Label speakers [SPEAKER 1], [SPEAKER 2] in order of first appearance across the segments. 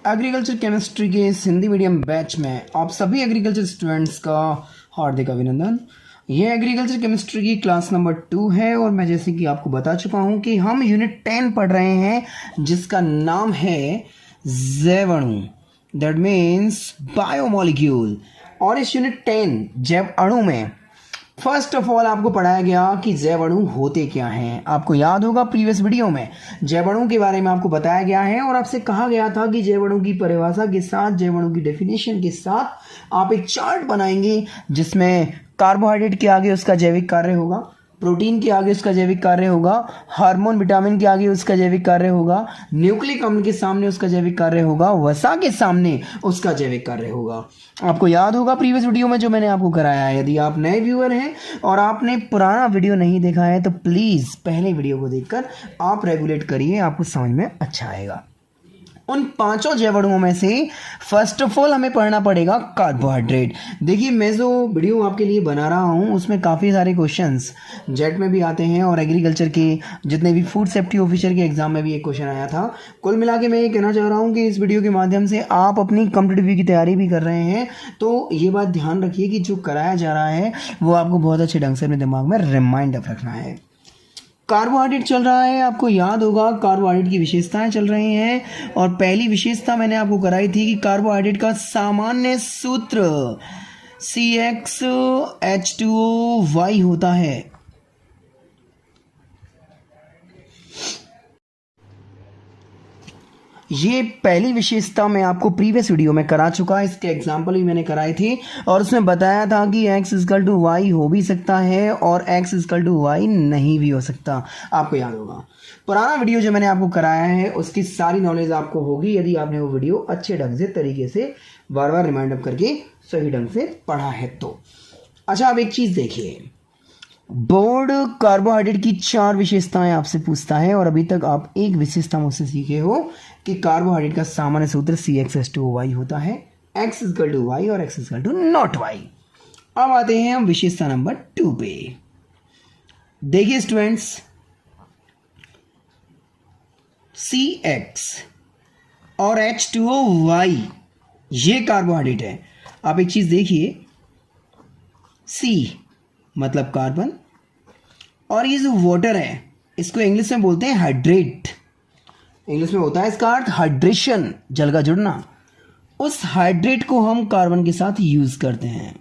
[SPEAKER 1] Agriculture chemistry के इस Hindi medium batch में आप सभी एग्रीकल्चर स्टूडेंट्स का हार्दिक अभिनंदन। ये एग्रीकल्चर केमिस्ट्री की क्लास नंबर 2 है और मैं जैसे कि आपको बता चुका हूं कि हम यूनिट 10 पढ़ रहे हैं जिसका नाम है जैवाणु, दैट मीन्स बायोमोलिक्यूल। और इस यूनिट 10 जैव अणु में फर्स्ट ऑफ ऑल आपको पढ़ाया गया कि जैव अणु होते क्या हैं। आपको याद होगा प्रीवियस वीडियो में जैव अणु के बारे में आपको बताया गया है और आपसे कहा गया था कि जैव अणु की परिभाषा के साथ, जैव अणु की डेफिनेशन के साथ आप एक चार्ट बनाएंगे जिसमें कार्बोहाइड्रेट के आगे उसका जैविक कार्य होगा, प्रोटीन के आगे उसका जैविक कार्य होगा, हार्मोन विटामिन के आगे उसका जैविक कार्य होगा, न्यूक्लिक अम्ल के सामने उसका जैविक कार्य होगा, वसा के सामने उसका जैविक कार्य होगा। आपको याद होगा प्रीवियस वीडियो में जो मैंने आपको कराया है। यदि आप नए व्यूअर हैं और आपने पुराना वीडियो नहीं देखा है तो प्लीज़ पहले वीडियो को देखकर आप रेगुलेट करिए, आपको समझ में अच्छा आएगा। उन पांचों जैव अणुओं में से फर्स्ट ऑफ ऑल हमें पढ़ना पड़ेगा कार्बोहाइड्रेट। देखिए मैं जो वीडियो आपके लिए बना रहा हूँ उसमें काफ़ी सारे क्वेश्चंस जेट में भी आते हैं और एग्रीकल्चर के जितने भी फूड सेफ्टी ऑफिसर के एग्जाम में भी एक क्वेश्चन आया था। कुल मिला के मैं ये कहना चाह रहा हूँ कि इस वीडियो के माध्यम से आप अपनी कॉम्पिटिटिव की तैयारी भी कर रहे हैं तो ये बात ध्यान रखिए कि जो कराया जा रहा है वो आपको बहुत अच्छे ढंग से अपने दिमाग में रिमाइंड अप रखना है। कार्बोहाइड्रेट चल रहा है, आपको याद होगा कार्बोहाइड्रेट की विशेषताएं चल रही हैं और पहली विशेषता मैंने आपको कराई थी कि कार्बोहाइड्रेट का सामान्य सूत्र CxH2O होता है। ये पहली विशेषता मैं आपको प्रीवियस वीडियो में करा चुका, इसके एग्जाम्पल भी मैंने कराए थे और उसमें बताया था कि x=y हो भी सकता है और x=y नहीं भी हो सकता। आपको याद होगा पुराना वीडियो जो मैंने आपको कराया है उसकी सारी नॉलेज आपको होगी यदि आपने वो वीडियो अच्छे ढंग से तरीके से बार बार रिमाइंड अप करके सही ढंग से पढ़ा है तो। अच्छा, अब एक चीज़ देखिए, बोर्ड कार्बोहाइड्रेट की 4 विशेषताएं आपसे पूछता है और अभी तक आप एक विशेषता मुझसे सीखे हो कि कार्बोहाइड्रेट का सामान्य सूत्र CxH2O होता है, x=y और x=y। अब आते हैं हम विशेषता नंबर 2 पे। देखिए स्टूडेंट्स, Cx और H2O ये कार्बोहाइड्रेट है। आप एक चीज देखिए, C मतलब कार्बन और ये जो वाटर है इसको इंग्लिश में बोलते हैं हाइड्रेट। इंग्लिश में होता है इसका अर्थ हाइड्रेशन, जल का जुड़ना। उस हाइड्रेट को हम कार्बन के साथ यूज करते हैं।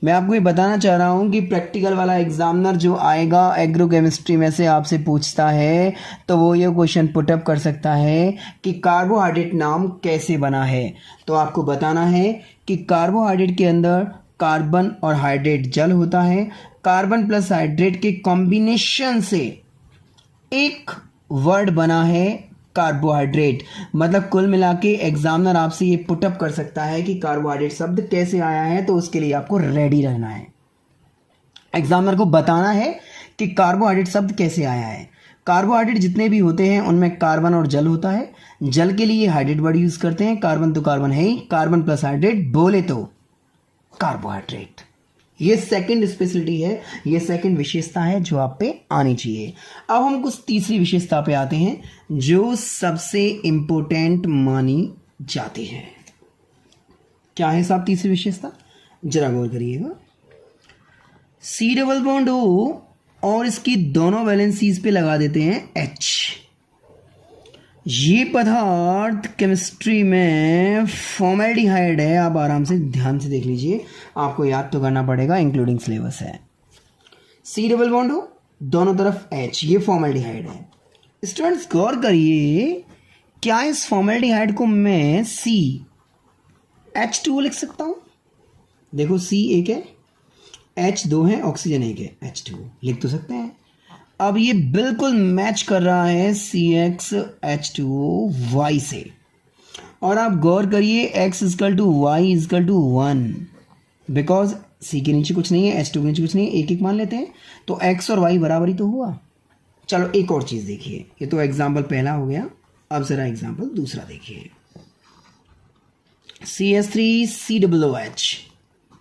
[SPEAKER 1] मैं आपको ये बताना चाह रहा हूँ कि प्रैक्टिकल वाला एग्जामिनर जो आएगा एग्रोकेमिस्ट्री में से आपसे पूछता है तो वो ये क्वेश्चन पुटअप कर सकता है कि कार्बोहाइड्रेट नाम कैसे बना है। तो आपको बताना है कि कार्बोहाइड्रेट के अंदर कार्बन और हाइड्रेट जल होता है। कार्बन प्लस हाइड्रेट के कॉम्बिनेशन से एक वर्ड बना है कार्बोहाइड्रेट। मतलब कुल मिला के एग्जामिनर आपसे ये पुटअप कर सकता है कि कार्बोहाइड्रेट शब्द कैसे आया है, तो उसके लिए आपको रेडी रहना है। एग्जामिनर को बताना है कि कार्बोहाइड्रेट शब्द कैसे आया है। कार्बोहाइड्रेट जितने भी होते हैं उनमें कार्बन और जल होता है। जल के लिए हाइड्रेट वर्ड यूज करते हैं, कार्बन तो कार्बन है ही, कार्बन प्लस हाइड्रेट बोले तो कार्बोहाइड्रेट। ये सेकंड स्पेशलिटी है, ये सेकंड विशेषता है जो आप पे आनी चाहिए। अब हम कुछ तीसरी विशेषता पे आते हैं जो सबसे इंपॉर्टेंट मानी जाती है। क्या है साहब तीसरी विशेषता, जरा गौर करिएगा। C+O और इसकी दोनों वैलेंसीज पे लगा देते हैं H। ये पदार्थ केमिस्ट्री में फॉर्मेल्डिहाइड है। आप आराम से ध्यान से देख लीजिए, आपको याद तो करना पड़ेगा, इंक्लूडिंग सिलेबस है। C+O दोनों तरफ H, ये फॉर्मेल्डिहाइड है। स्टूडेंट्स गौर करिए, क्या इस फॉर्मेल्डिहाइड को मैं CH2O लिख सकता हूँ? देखो C एक है, H 2 है, ऑक्सीजन एक है, H2O लिख तो सकते हैं। अब ये बिल्कुल मैच कर रहा है CxH2O से। और आप गौर करिए x=y=1 बिकॉज C के नीचे कुछ नहीं है, H2 के नीचे कुछ नहीं है, एक एक मान लेते हैं तो x और y बराबर ही तो हुआ। चलो एक और चीज़ देखिए, ये तो एग्जाम्पल पहला हो गया, अब जरा एग्जाम्पल दूसरा देखिए। CH3COOH,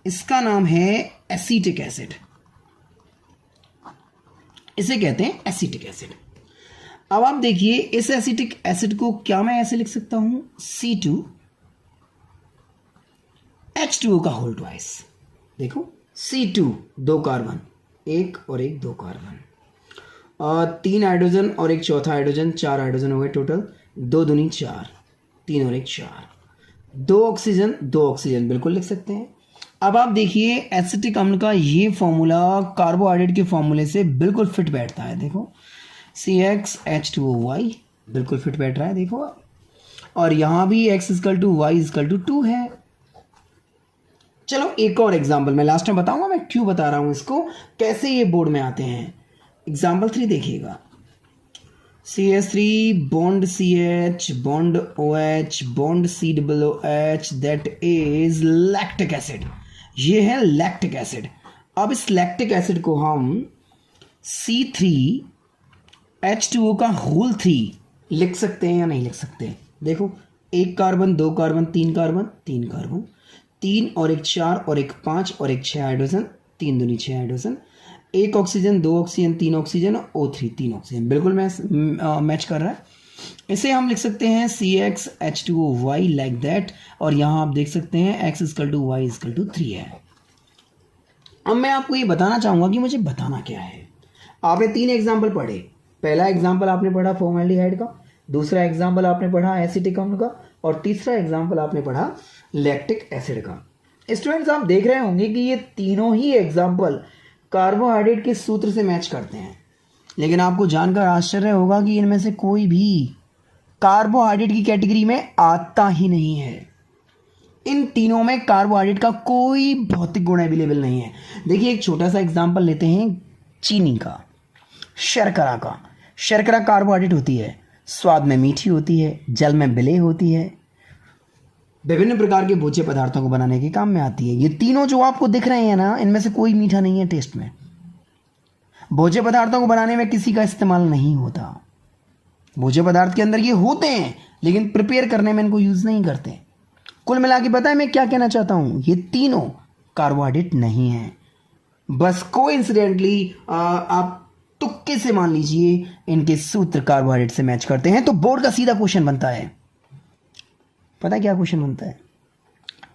[SPEAKER 1] इसका नाम है एसिटिक एसिड, इसे कहते हैं एसिटिक एसिड। अब आप देखिए इस एसिटिक एसिड को क्या मैं ऐसे लिख सकता हूं, C2H2O का होल ट्वाइस। देखो C2 2 कार्बन, एक और एक 2 कार्बन, और 3 हाइड्रोजन और एक चौथा हाइड्रोजन, 4 हाइड्रोजन हो गए टोटल, 2 दूनी 4, 3 और एक 4, 2 ऑक्सीजन 2 ऑक्सीजन बिल्कुल लिख सकते हैं। अब आप देखिए एसिटिक अम्ल का ये फॉर्मूला कार्बोहाइड्रेट के फॉर्मूले से बिल्कुल फिट बैठता है। देखो CxH2OY बिल्कुल फिट बैठ रहा है, देखो, और यहां भी x = y = 2 है। चलो एक और एग्जाम्पल मैं लास्ट में बताऊंगा मैं क्यों बता रहा हूं इसको, कैसे ये बोर्ड में आते हैं। एग्जाम्पल 3 देखिएगा, CH3 bond CH bond OH bond COOH that is lactic acid. ये है लैक्टिक एसिड। अब इस लैक्टिक एसिड को हम C3H2O का होल 3 लिख सकते हैं या नहीं लिख सकते। देखो 1 कार्बन 2 कार्बन 3 कार्बन 3 कार्बन, 3 और एक 4 और एक 5 और एक 6 हाइड्रोजन, 3 दूनी 6 hydrogen, 1 oxygen 2 oxygen 3 oxygen, O3 3 oxygen, बिल्कुल मैच कर रहा है। इसे हम लिख सकते हैं CxH2OY लाइक दैट, और यहाँ आप देख सकते हैं x = y = 3 है। अब मैं आपको ये बताना चाहूँगा कि मुझे बताना क्या है। आपने 3 एग्जाम्पल पढ़े। पहला एग्जाम्पल आपने पढ़ा फॉर्मेल्डिहाइड का, दूसरा एग्जाम्पल आपने पढ़ा एसिटिक अम्ल का, और तीसरा एग्जाम्पल आपने पढ़ा लैक्टिक एसिड का। स्टूडेंट्स आप देख रहे होंगे कि ये तीनों ही एग्जाम्पल कार्बोहाइड्रेट के सूत्र से मैच करते हैं, लेकिन आपको जानकर आश्चर्य होगा कि इनमें से कोई भी कार्बोहाइड्रेट की कैटेगरी में आता ही नहीं है। इन तीनों में कार्बोहाइड्रेट का कोई भौतिक गुण अवेलेबल नहीं है। देखिए एक छोटा सा एग्जाम्पल लेते हैं चीनी का, शर्करा का। शर्करा कार्बोहाइड्रेट होती है, स्वाद में मीठी होती है, जल में विलेय होती है, विभिन्न प्रकार के भोज्य पदार्थों को बनाने के काम में आती है। ये तीनों जो आपको दिख रहे हैं ना, इनमें से कोई मीठा नहीं है टेस्ट में। भोज्य पदार्थों को बनाने में किसी का इस्तेमाल नहीं होता। भोज्य पदार्थ के अंदर ये होते हैं, लेकिन प्रिपेयर करने में इनको यूज नहीं करते। कुल मिला के पता है मैं क्या कहना चाहता हूं, ये तीनों कार्बोहाइड्रेट नहीं है। बस कोइंसिडेंटली आप तुक्के से मान लीजिए इनके सूत्र कार्बोहाइड्रेट से मैच करते हैं। तो बोर्ड का सीधा क्वेश्चन बनता है, पता है क्या क्वेश्चन बनता है,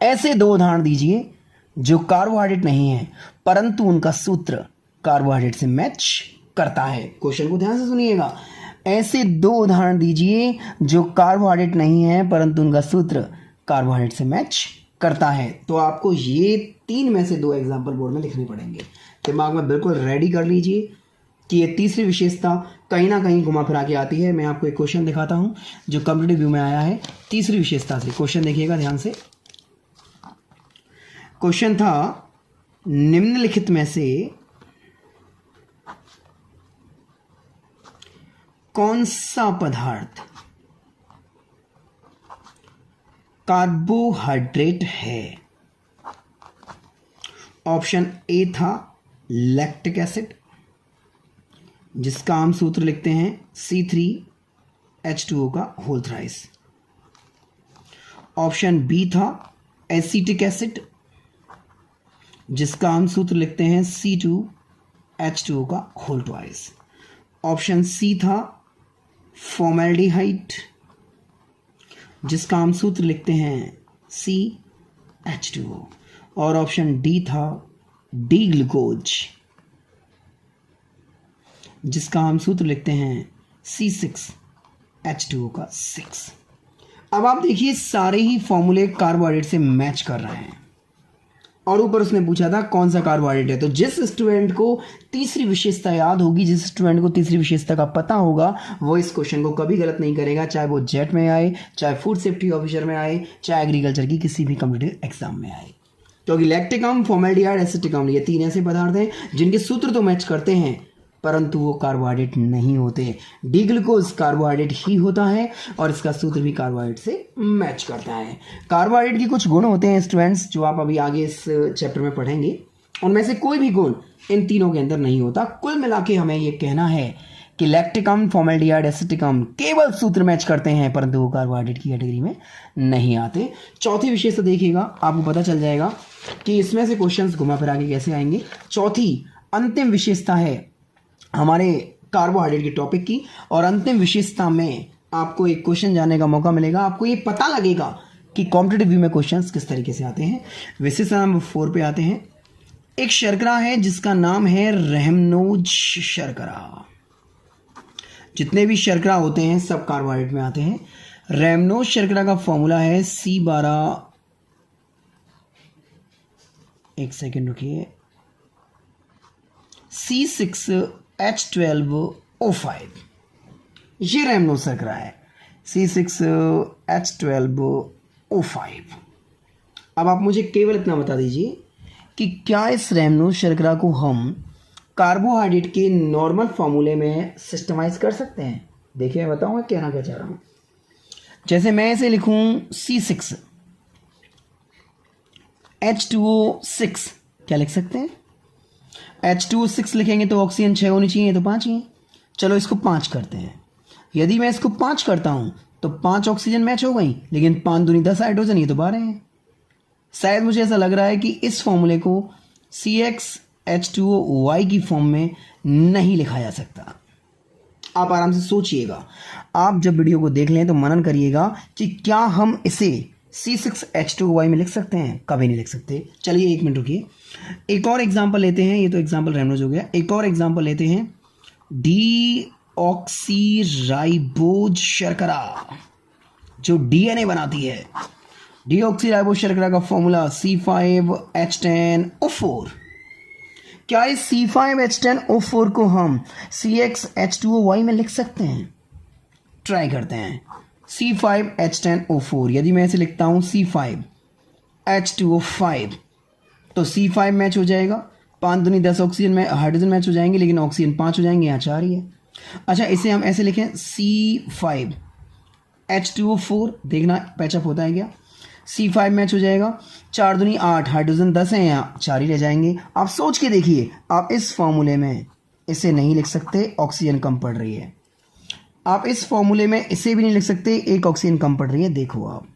[SPEAKER 1] ऐसे 2 उदाहरण दीजिए जो कार्बोहाइड्रेट नहीं है परंतु उनका सूत्र कार्बोहाइड्रेट से मैच करता है। क्वेश्चन को ध्यान से सुनिएगा, ऐसे 2 उदाहरण दीजिए जो कार्बोहाइड्रेट नहीं है परंतु उनका सूत्र कार्बोहाइड्रेट से मैच करता है। तो आपको ये 3 में से 2 एग्जाम्पल बोर्ड में लिखने पड़ेंगे। दिमाग में बिल्कुल रेडी कर लीजिए कि ये तीसरी विशेषता कहीं ना कहीं घुमा फिरा के आती है। मैं आपको एक क्वेश्चन दिखाता हूं जो कम्पिटिटिव व्यू में आया है तीसरी विशेषता से। क्वेश्चन देखिएगा ध्यान से। क्वेश्चन था निम्नलिखित में से कौन सा पदार्थ कार्बोहाइड्रेट है। ऑप्शन ए था लैक्टिक एसिड, जिसका हम सूत्र लिखते हैं C3H2O का होल थ्राइस। ऑप्शन बी था एसिटिक एसिड, जिसका हम सूत्र लिखते हैं C2H2O का होल ट्वाइस। ऑप्शन सी था फॉर्मेल्डिहाइड, जिसका हम सूत्र लिखते हैं CH2O। और ऑप्शन डी था डी ग्लूकोज, जिसका हम सूत्र लिखते हैं C6H2O का 6। अब आप देखिए सारे ही फॉर्मूले कार्बोहाइड्रेट से मैच कर रहे हैं, और ऊपर उसने पूछा था कौन सा कार्बोहाइड्रेट है। तो जिस स्टूडेंट को तीसरी विशेषता याद होगी, जिस स्टूडेंट को तीसरी विशेषता का पता होगा, वो इस क्वेश्चन को कभी गलत नहीं करेगा, चाहे वो जेट में आए, चाहे फूड सेफ्टी ऑफिसर में आए, चाहे एग्रीकल्चर की किसी भी कॉम्पिटिटिव एग्जाम में आए। क्योंकि लैक्टिक अम्ल, फॉर्मेल्डिहाइड, एसिटिक अम्ल, ये 3 ऐसे पदार्थ हैं जिनके सूत्र तो मैच करते हैं परंतु वो कार्बोहाइड्रेट नहीं होते। डी ग्लूकोज कार्बोहाइड्रेट ही होता है और इसका सूत्र भी कार्बोहाइड्रेट से मैच करता है। कार्बोहाइड्रेट के कुछ गुण होते हैं स्टूडेंट्स, जो आप अभी आगे इस चैप्टर में पढ़ेंगे। उनमें से कोई भी गुण इन तीनों के अंदर नहीं होता। कुल मिला के हमें ये कहना है कि लैक्टिक अम्ल, फॉर्मेल्डिहाइड, एसिटिक अम्ल केवल सूत्र मैच करते हैं परंतु वो कार्बोहाइड्रेट की कैटेगरी में नहीं आते। चौथी विशेषता देखिएगा, आपको पता चल जाएगा कि इसमें से क्वेश्चंस घुमा फिरा के कैसे आएंगे। चौथी अंतिम विशेषता है हमारे कार्बोहाइड्रेट के टॉपिक की। और अंतिम विशेषता में आपको एक क्वेश्चन जानने का मौका मिलेगा, आपको ये पता लगेगा कि कॉम्पिटिटिव व्यू में क्वेश्चंस किस तरीके से आते हैं। विशेषता नंबर 4 पे आते हैं। एक शर्करा है जिसका नाम है रैमनोज शर्करा। जितने भी शर्करा होते हैं सब कार्बोहाइड्रेट में आते हैं। रैमनोज शर्करा का फॉर्मूला है C12, एक सेकेंड रुकिए, C6H12O5। ये रैमनोज शर्करा है, C6H12O5। अब आप मुझे केवल इतना बता दीजिए कि क्या इस रैमनोज शर्करा को हम कार्बोहाइड्रेट के नॉर्मल फॉर्मूले में सिस्टमाइज कर सकते हैं। देखिए मैं बताऊँ कहना क्या चाह रहा हूँ। जैसे मैं इसे लिखूँ C6H2O6, क्या लिख सकते हैं? H2O6 लिखेंगे तो ऑक्सीजन 6 होनी चाहिए, तो 5 ही है। चलो इसको 5 करते हैं। यदि मैं इसको 5 करता हूँ तो 5 ऑक्सीजन मैच हो गई, लेकिन 5 दूनी 10 हाइड्रोजन, ये तो 12 हैं। शायद मुझे ऐसा लग रहा है कि इस फॉर्मूले को CxH2OY की फॉर्म में नहीं लिखा जा सकता। आप आराम से सोचिएगा, आप जब वीडियो को देख लें तो मनन करिएगा कि क्या हम इसे C6H2OY में लिख सकते हैं। कभी नहीं लिख सकते। चलिए 1 मिनट रुकिए, एक और एग्जांपल लेते हैं। ये तो एग्जांपल रैमनोज हो गया। एक और एग्जांपल लेते हैं, डीऑक्सीराइबोज शर्करा जो DNA बनाती है। डीऑक्सीराइबोज शर्करा का फॉर्मूला C5H10O4। क्या इस C5H10O4 को हम CxH2OY में लिख सकते हैं? ट्राई करते हैं। C5H10O4, यदि मैं इसे लिखता हूं C5H2O5 तो C5 मैच हो जाएगा, 5 दूनी 10 ऑक्सीजन में हाइड्रोजन मैच हो जाएंगे, लेकिन ऑक्सीजन 5 हो जाएंगे, यहाँ 4 ही है। अच्छा इसे हम ऐसे लिखें C5H2O4, देखना पैचअप होता है क्या। C5 मैच हो जाएगा, 4 दूनी 8, हाइड्रोजन 10 है, यहाँ 4 ही रह जाएंगे। आप सोच के देखिए, आप इस फॉर्मूले में इसे नहीं लिख सकते, ऑक्सीजन कम पड़ रही है। आप इस फॉर्मूले में इसे भी नहीं लिख सकते, एक ऑक्सीजन कम पड़ रही है। देखो आप,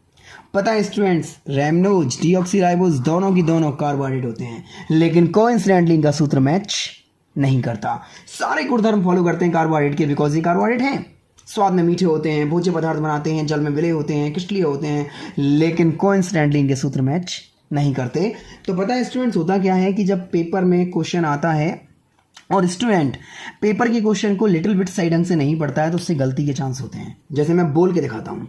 [SPEAKER 1] पता है स्टूडेंट्स, रैमनोज डीऑक्सीराइबोज दोनों की दोनों कार्बोहाइड्रेट होते हैं, लेकिन कोइंसिडेंटली इनका सूत्र मैच नहीं करता। सारे गुणधर्म फॉलो करते हैं कार्बोहाइड्रेट के, बिकॉज ये कार्बोहाइड्रेट हैं। स्वाद में मीठे होते हैं, भोज्य पदार्थ बनाते हैं, जल में विलय होते हैं, क्रिस्टलीय होते हैं, लेकिन कोइंसिडेंटली इनके सूत्र मैच नहीं करते। तो पता है स्टूडेंट्स, होता क्या है कि जब पेपर में क्वेश्चन आता है और स्टूडेंट पेपर के क्वेश्चन को लिटिल बिट सही ढंग से नहीं पढ़ता है तो उससे गलती के चांस होते हैं। जैसे मैं बोल के दिखाता हूँ।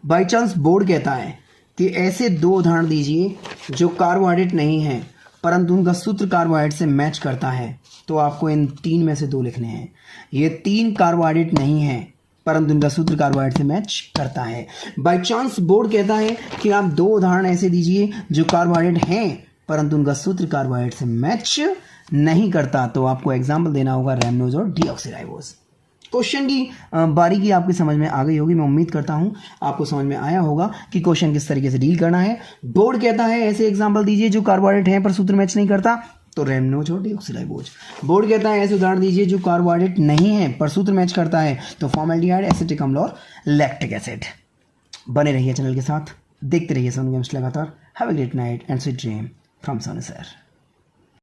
[SPEAKER 1] बाई चांस बोर्ड कहता है कि ऐसे 2 उदाहरण दीजिए जो कार्बोहाइड्रेट नहीं है परंतु उनका सूत्र कार्बोहाइड्रेट से मैच करता है, तो आपको इन 3 में से 2 लिखने हैं। ये 3 कार्बोहाइड्रेट नहीं है परंतु उनका सूत्र कार्बोहाइड्रेट से मैच करता है। बाई चांस बोर्ड कहता है कि आप 2 उदाहरण ऐसे दीजिए जो कार्बोहाइड्रेट हैं परंतु उनका सूत्र कार्बोहाइड्रेट से मैच नहीं करता, तो आपको एग्जाम्पल देना होगा रैमनोज और डीऑक्सीराइबोज। क्वेश्चन की बारीकी आपकी समझ में आ गई होगी। मैं उम्मीद करता हूं आपको समझ में आया होगा कि क्वेश्चन किस तरीके से डील करना है। बोर्ड कहता है ऐसे एग्जाम्पल दीजिए जो कार्बोहाइड्रेट हैं पर सूत्र मैच नहीं करता, तो रैमनोज और डीऑक्सीराइबोज। बोर्ड कहता है ऐसे उदाहरण दीजिए जो कार्बोहाइड्रेट नहीं है पर सूत्र मैच करता है, तो फॉर्मेल्डिहाइड, एसिटिक अम्ल और लैक्टिक एसिड। बने रहिए चैनल के साथ, देखते रहिए सन गेम्स लगातार। Have a great night and sweet dream from Sunny sir.